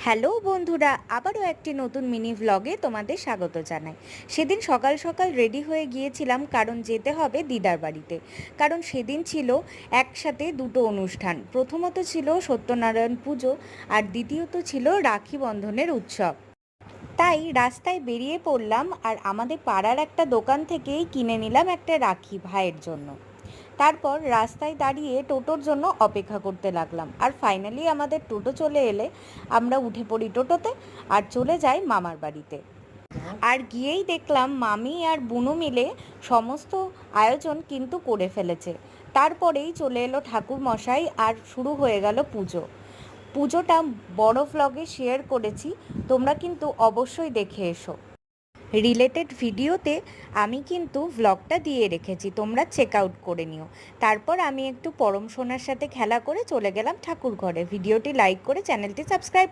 Hello বন্ধুরা, আবারও একটি নতুন মিনি ভ্লগে তোমাদের স্বাগত জানাই। সেদিন সকাল সকাল রেডি হয়ে গিয়েছিলাম, কারণ যেতে হবে দিদার বাড়িতে। কারণ সেদিন ছিল একসাথে দুটো অনুষ্ঠান। প্রথমত ছিল সত্যনারায়ণ পুজো, আর দ্বিতীয়ত ছিল রাখি বন্ধনের উৎসব। তাই রাস্তায় বেরিয়ে পড়লাম, আর আমাদের পাড়ার একটা দোকান থেকেই কিনে নিলাম একটা রাখি ভাইয়ের জন্য। তারপর রাস্তায় দাঁড়িয়ে টোটোর জন্য অপেক্ষা করতে লাগলাম, আর ফাইনালি আমাদের টোটো চলে এলে আমরা উঠে পড়ি টোটোতে আর চলে যাই মামার বাড়িতে। আর গিয়েই দেখলাম মামি আর বুনু মিলে সমস্ত আয়োজন কিন্তু করে ফেলেছে। তারপরেই চলে এলো ঠাকুর মশাই আর শুরু হয়ে গেল পুজো। পুজোটা বড় ভ্লগে শেয়ার করেছি, তোমরা কিন্তু অবশ্যই দেখে এসো। রিলেটেড ভিডিওতে আমি কিন্তু ভ্লগটা দিয়ে রেখেছি, তোমরা চেক আউট করে নিও। তারপর আমি একটু পরম সোনার সাথে খেলা করে চলে গেলাম ঠাকুর ঘরে। ভিডিওটি লাইক করে চ্যানেলটি সাবস্ক্রাইব